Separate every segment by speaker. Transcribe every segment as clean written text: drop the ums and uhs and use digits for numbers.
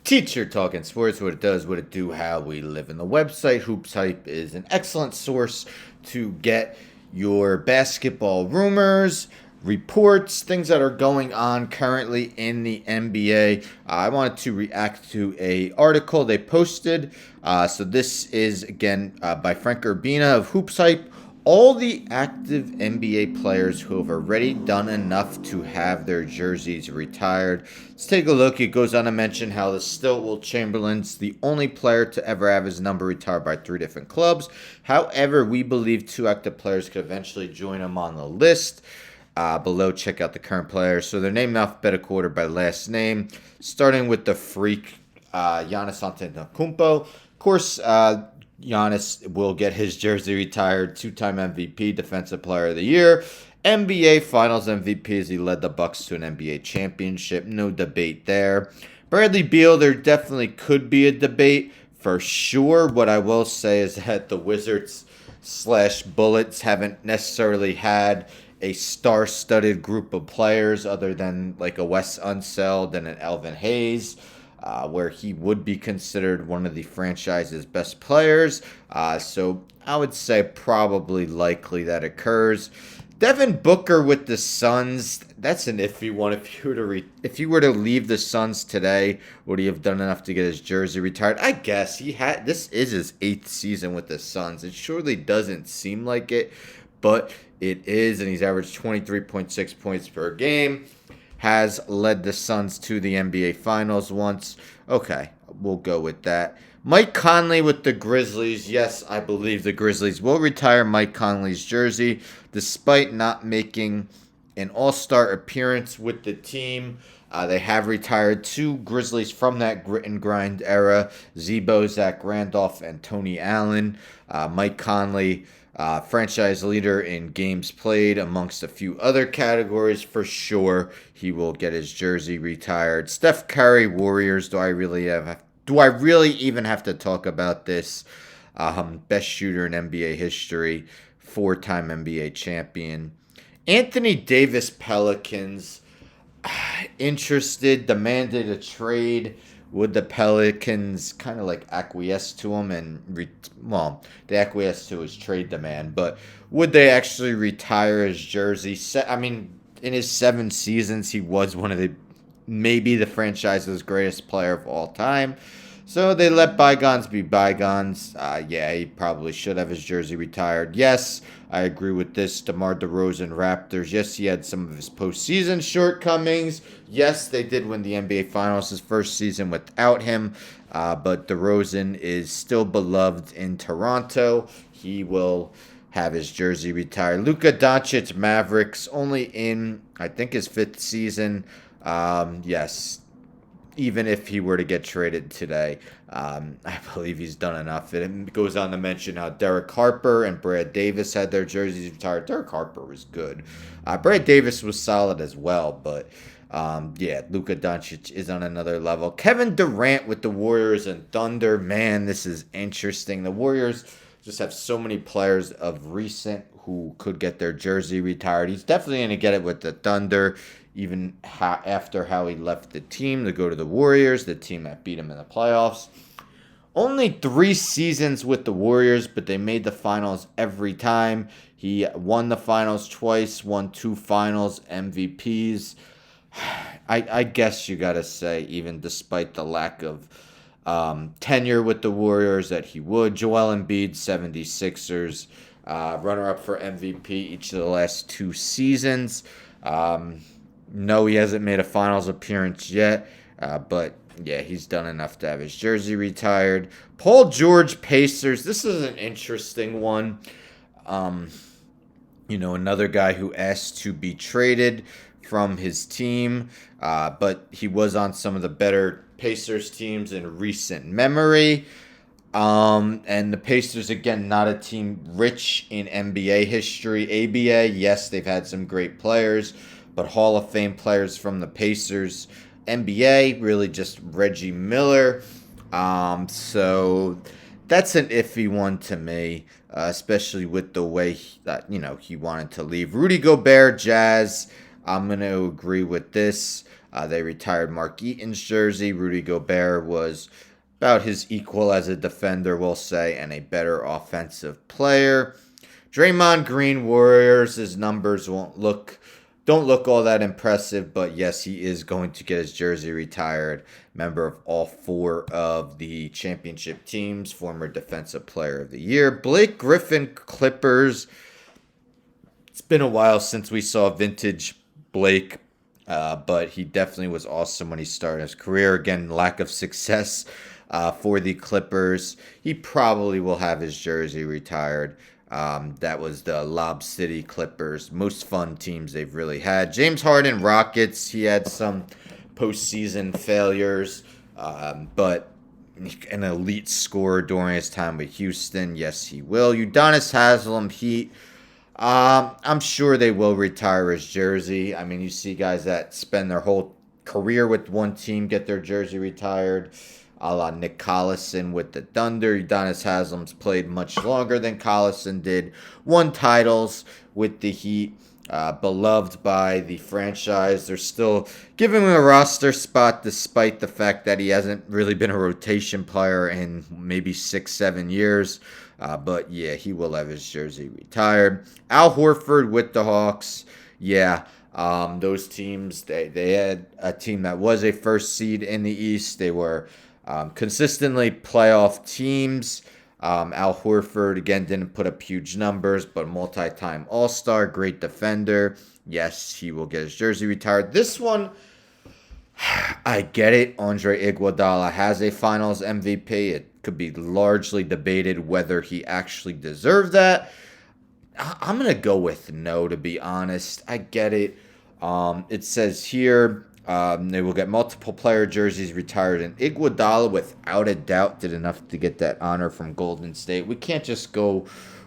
Speaker 1: Teacher Talking Sports, what it does, what it do, how we live. And the website Hoops Hype is an excellent source to get your basketball rumors, reports, things that are going on currently in the NBA. I wanted to react to a article they posted. So this is again by Frank Urbina of Hoops Hype. All the active NBA players who have already done enough to have their jerseys retired. Let's take a look. It goes on to mention how the still Will Chamberlain's the only player to ever have his number retired by 3 different clubs. However, we believe 2 active players could eventually join him on the list. Below, check out the current players. So they're named alphabetical order by last name, starting with the freak, Giannis Antetokounmpo. Of course, Giannis will get his jersey retired. 2-time MVP, Defensive Player of the Year, NBA Finals MVP as he led the Bucks to an NBA championship. No debate there. Bradley Beal, there definitely could be a debate for sure. What I will say is that the Wizards / Bullets haven't necessarily had a star-studded group of players other than like a Wes Unseld and an Elvin Hayes. Where he would be considered one of the franchise's best players. So I would say probably likely that occurs. Devin Booker with the Suns, that's an iffy one. If he were to leave the Suns today, would he have done enough to get his jersey retired? I guess he had. This is his 8th season with the Suns. It surely doesn't seem like it, but it is, and he's averaged 23.6 points per game. Has led the Suns to the NBA Finals once. Okay, we'll go with that. Mike Conley with the Grizzlies. Yes, I believe the Grizzlies will retire Mike Conley's jersey, despite not making an all-star appearance with the team. They have retired 2 Grizzlies from that grit and grind era: Zebo, Zach Randolph, and Tony Allen. Mike Conley, franchise leader in games played, amongst a few other categories. For sure, he will get his jersey retired. Steph Curry, Warriors. Do I really even have to talk about this? Best shooter in NBA history, 4-time NBA champion. Anthony Davis, Pelicans. Interested, demanded a trade. Would the Pelicans kind of like acquiesce to him they acquiesced to his trade demand, but would they actually retire his jersey? I mean, in his 7 seasons, he was one of maybe the franchise's greatest player of all time. So they let bygones be bygones. Yeah, he probably should have his jersey retired. Yes, I agree with this. DeMar DeRozan, Raptors. Yes, he had some of his postseason shortcomings. Yes, they did win the NBA Finals his first season without him. But DeRozan is still beloved in Toronto. He will have his jersey retired. Luka Doncic, Mavericks, only in, I think, his 5th season. Yes, even if he were to get traded today, I believe he's done enough. It goes on to mention how Derek Harper and Brad Davis had their jerseys retired. Derek Harper was good. Brad Davis was solid as well, but yeah, Luka Doncic is on another level. Kevin Durant with the Warriors and Thunder. Man, this is interesting. The Warriors just have so many players of recent who could get their jersey retired. He's definitely going to get it with the Thunder, even after how he left the team to go to the Warriors, the team that beat him in the playoffs. Only 3 seasons with the Warriors, but they made the finals every time. He won the finals twice, won 2 finals MVPs. I guess you got to say, even despite the lack of tenure with the Warriors, that he would. Joel Embiid, 76ers, runner-up for MVP each of the last 2 seasons. No, he hasn't made a finals appearance yet, but yeah, he's done enough to have his jersey retired. Paul George, Pacers. This is an interesting one. Another guy who asked to be traded from his team, but he was on some of the better Pacers teams in recent memory. And the Pacers, again, not a team rich in NBA history. ABA, yes, they've had some great players, but Hall of Fame players from the Pacers. NBA, really just Reggie Miller. So that's an iffy one to me, especially with the way he wanted to leave. Rudy Gobert, Jazz. I'm going to agree with this. They retired Mark Eaton's jersey. Rudy Gobert was about his equal as a defender, we'll say, and a better offensive player. Draymond Green, Warriors, his numbers don't look all that impressive, but yes, he is going to get his jersey retired. Member of all 4 of the championship teams, former Defensive Player of the Year. Blake Griffin, Clippers. It's been a while since we saw vintage Blake, but he definitely was awesome when he started his career. Again, lack of success for the Clippers. He probably will have his jersey retired. That was the Lob City Clippers. Most fun teams they've really had. James Harden, Rockets. He had some postseason failures, but an elite scorer during his time with Houston. Yes, he will. Udonis Haslem, Heat. I'm sure they will retire his jersey. I mean, you see guys that spend their whole career with one team get their jersey retired, a la Nick Collison with the Thunder. Udonis Haslem's played much longer than Collison did. Won titles with the Heat. Beloved by the franchise. They're still giving him a roster spot despite the fact that he hasn't really been a rotation player in maybe 6-7 years. But yeah, he will have his jersey retired. Al Horford with the Hawks. Yeah, those teams, they had a team that was a first seed in the East. They were consistently playoff teams. Al Horford, again, didn't put up huge numbers, but multi-time All-Star, great defender. Yes, he will get his jersey retired. This one, I get it. Andre Iguodala has a Finals MVP. It could be largely debated whether he actually deserved that. I'm going to go with no, to be honest. I get it. It says here they will get multiple player jerseys retired, and Iguodala, without a doubt, did enough to get that honor from Golden State. We can't just go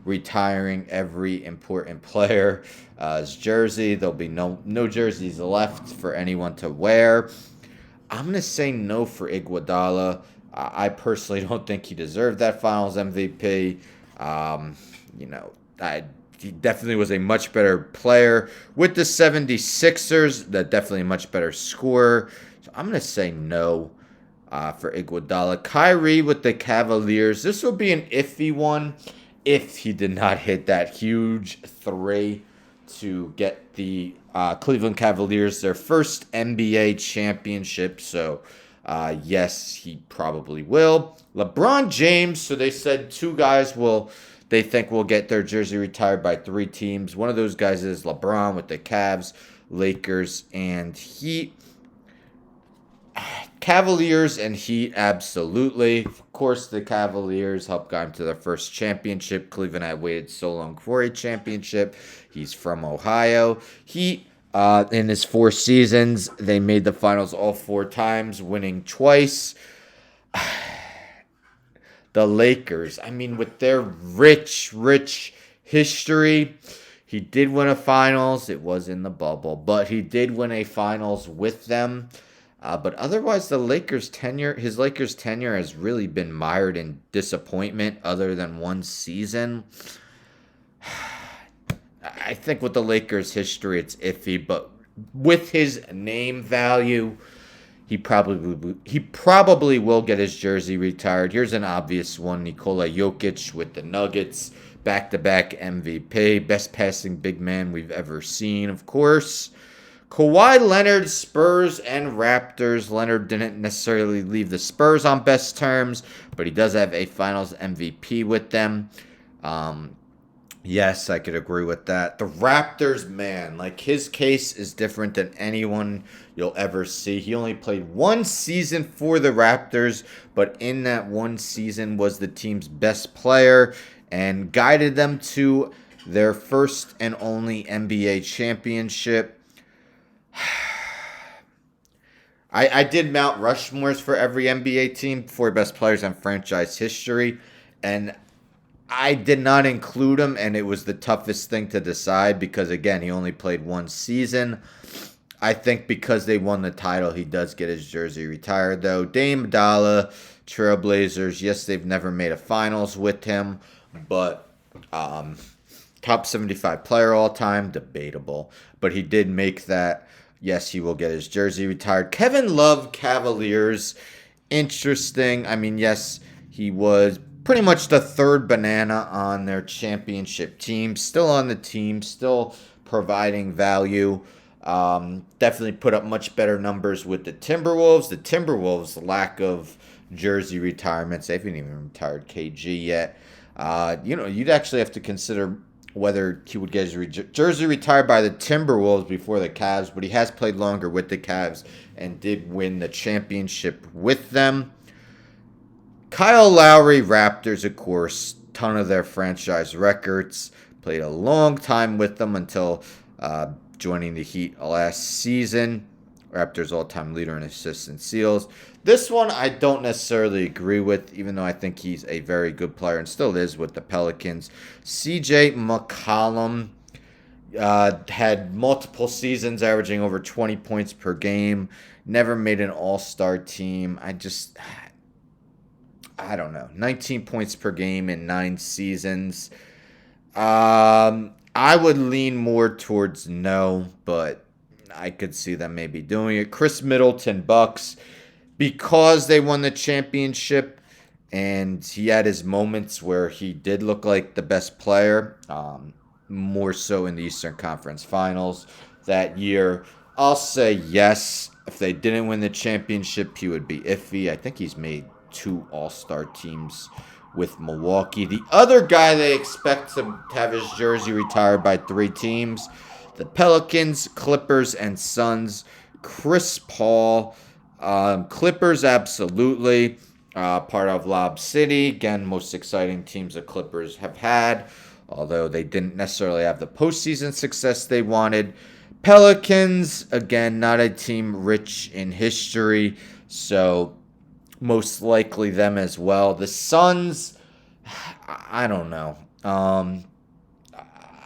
Speaker 1: retiring every important player's jersey. There'll be no jerseys left for anyone to wear. I'm going to say no for Iguodala. I personally don't think he deserved that Finals MVP. He definitely was a much better player with the 76ers. Definitely a much better scorer. So I'm going to say no for Iguodala. Kyrie with the Cavaliers. This will be an iffy one if he did not hit that huge 3 to get the Cleveland Cavaliers their first NBA championship. So, yes, he probably will. LeBron James. So they said 2 guys they think will get their jersey retired by 3 teams. One of those guys is LeBron with the Cavs, Lakers, and Heat. Cavaliers and Heat, absolutely. Of course, the Cavaliers helped guide him to their first championship. Cleveland had waited so long for a championship. He's from Ohio. Heat, in his 4 seasons, they made the finals all 4 times, winning twice. The Lakers, I mean, with their rich history, he did win a finals. It was in the bubble, but he did win a finals with them. But otherwise, his Lakers tenure has really been mired in disappointment other than one season. I think with the Lakers' history, it's iffy, but with his name value, he probably will get his jersey retired. Here's an obvious one. Nikola Jokic with the Nuggets. Back-to-back MVP. Best passing big man we've ever seen, of course. Kawhi Leonard, Spurs, and Raptors. Leonard didn't necessarily leave the Spurs on best terms, but he does have a Finals MVP with them. Yes, I could agree with that. The Raptors, man, like his case is different than anyone you'll ever see. He only played 1 season for the Raptors, but in that 1 season was the team's best player and guided them to their first and only NBA championship. I did Mount Rushmores for every NBA team for best players in franchise history, and I did not include him, and it was the toughest thing to decide because, again, he only played 1 season. I think because they won the title, he does get his jersey retired, though. Dame Dollar, Trailblazers, yes, they've never made a finals with him, but top 75 player all time, debatable. But he did make that Yes, he will get his jersey retired. Kevin Love, Cavaliers. Interesting. I mean, yes, he was pretty much the third banana on their championship team. Still on the team, still providing value. Definitely put up much better numbers with the Timberwolves. The Timberwolves' lack of jersey retirements. They haven't even retired KG yet. You'd actually have to consider whether he would get his jersey retired by the Timberwolves before the Cavs, but he has played longer with the Cavs and did win the championship with them. Kyle Lowry, Raptors, of course, ton of their franchise records. Played a long time with them until joining the Heat last season. Raptors all-time leader in assists and steals. This one I don't necessarily agree with, even though I think he's a very good player and still is with the Pelicans. CJ McCollum had multiple seasons averaging over 20 points per game. Never made an all-star team. I don't know. 19 points per game in 9 seasons. I would lean more towards no, but I could see them maybe doing it. Chris Middleton, Bucks, because they won the championship and he had his moments where he did look like the best player, more so in the Eastern Conference Finals that year. I'll say yes. If they didn't win the championship, he would be iffy. I think he's made 2 all-star teams with Milwaukee. The other guy they expect to have his jersey retired by 3 teams, the Pelicans, Clippers, and Suns. Chris Paul, Clippers absolutely. Part of Lob City. Again, most exciting teams the Clippers have had, although they didn't necessarily have the postseason success they wanted. Pelicans, again, not a team rich in history, so most likely them as well. The Suns, I don't know.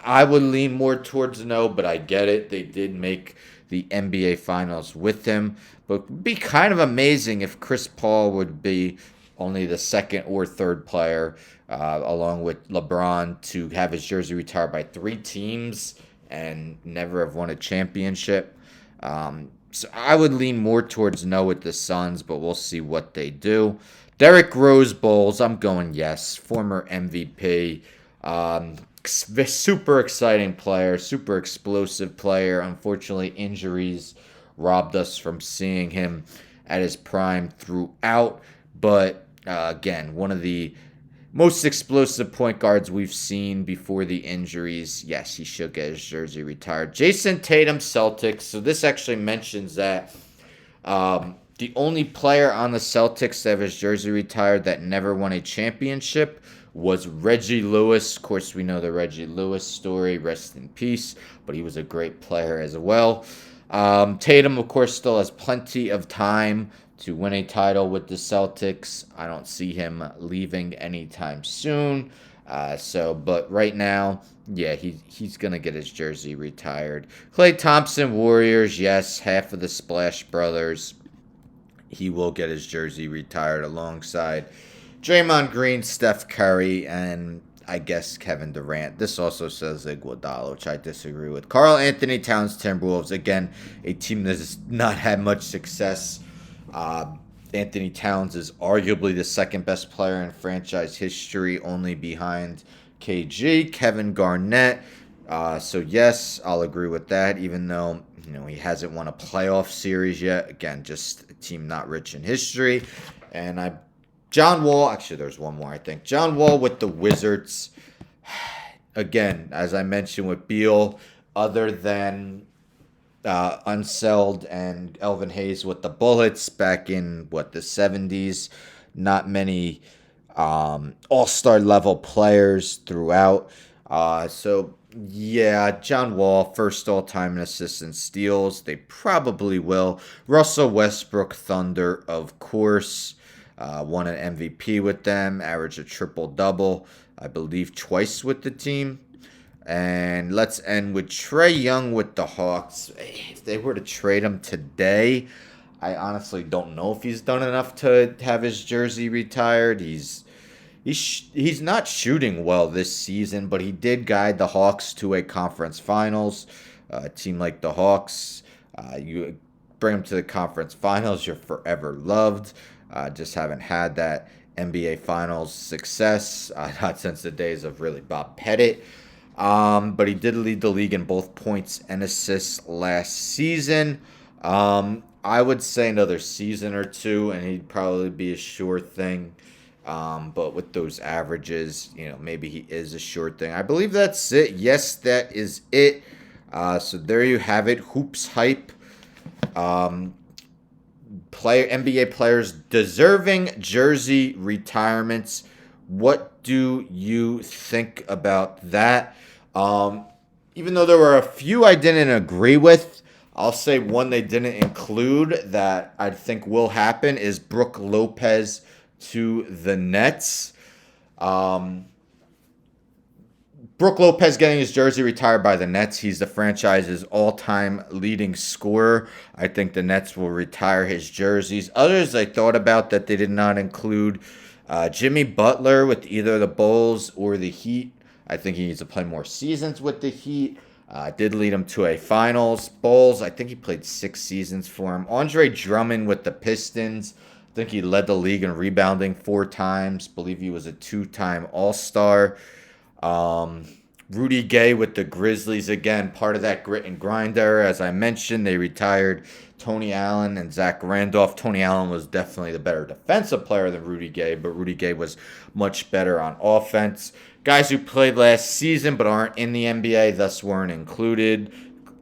Speaker 1: I would lean more towards no, but I get it. They did make the NBA Finals with him. But it would be kind of amazing if Chris Paul would be only the second or third player, along with LeBron, to have his jersey retired by 3 teams and never have won a championship. So I would lean more towards no with the Suns, but we'll see what they do. Derrick Rose Bulls, I'm going yes. Former MVP. Super exciting player, super explosive player. Unfortunately, injuries robbed us from seeing him at his prime throughout. But again, one of the most explosive point guards we've seen before the injuries. Yes, he should get his jersey retired. Jason Tatum, Celtics. So this actually mentions that the only player on the Celtics to have his jersey retired that never won a championship was Reggie Lewis. Of course, we know the Reggie Lewis story. Rest in peace. But he was a great player as well. Tatum, of course, still has plenty of time to win a title with the Celtics. I don't see him leaving anytime soon. But right now, yeah, he's going to get his jersey retired. Klay Thompson, Warriors, yes, half of the Splash Brothers. He will get his jersey retired alongside Draymond Green, Steph Curry, and I guess Kevin Durant. This also says Iguodala, which I disagree with. Karl Anthony Towns, Timberwolves. Again, a team that has not had much success. Anthony Towns is arguably the second best player in franchise history, only behind KG, Kevin Garnett. So yes, I'll agree with that, even though he hasn't won a playoff series yet. Again, just a team not rich in history. And John Wall, actually there's one more, I think. John Wall with the Wizards. Again, as I mentioned with Beal, other than Unseld and Elvin Hayes with the Bullets back in, the 70s. Not many all-star level players throughout. Yeah, John Wall, first all-time in assists and steals. They probably will. Russell Westbrook, Thunder, of course. Won an MVP with them. Averaged a triple-double, I believe, twice with the team. And let's end with Trae Young with the Hawks. If they were to trade him today, I honestly don't know if he's done enough to have his jersey retired. He's not shooting well this season, but he did guide the Hawks to a conference finals. A team like the Hawks You bring them to the conference finals, you're forever loved. Just haven't had that NBA Finals success, not since the days of really Bob Pettit. But he did lead the league in both points and assists last season. I would say another season or two, and he'd probably be a sure thing. But with those averages, maybe he is a sure thing. I believe that's it. Yes, that is it. So there you have it. Hoops Hype. NBA players deserving jersey retirements. What do you think about that? Even though there were a few I didn't agree with, I'll say one they didn't include that I think will happen is Brook Lopez to the Nets. Brook Lopez getting his jersey retired by the Nets. He's the franchise's all-time leading scorer. I think the Nets will retire his jerseys. Others I thought about that they did not include Jimmy Butler with either the Bulls or the Heat. I think he needs to play more seasons with the Heat. Did lead him to a finals. Bulls, I think he played 6 seasons for him. Andre Drummond with the Pistons. I think he led the league in rebounding 4 times. Believe he was a 2-time All-Star. Rudy Gay with the Grizzlies, again, part of that grit and grind era. As I mentioned, they retired Tony Allen and Zach Randolph. Tony Allen was definitely the better defensive player than Rudy Gay, but Rudy Gay was much better on offense. Guys who played last season but aren't in the NBA, thus weren't included.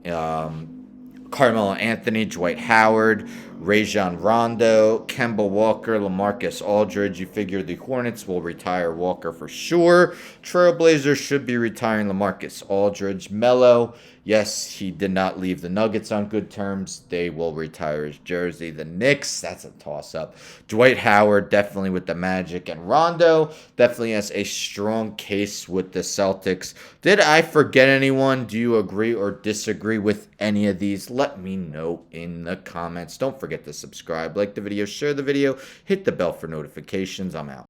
Speaker 1: Carmelo Anthony, Dwight Howard, Rajon Rondo, Kemba Walker, LaMarcus Aldridge. You figure the Hornets will retire Walker for sure. Trailblazers should be retiring LaMarcus Aldridge. Melo, yes, he did not leave the Nuggets on good terms. They will retire his jersey. The Knicks, that's a toss-up. Dwight Howard, definitely with the Magic. And Rondo definitely has a strong case with the Celtics. Did I forget anyone? Do you agree or disagree with any of these? Let me know in the comments. Don't forget to subscribe, like the video, share the video, hit the bell for notifications. I'm out.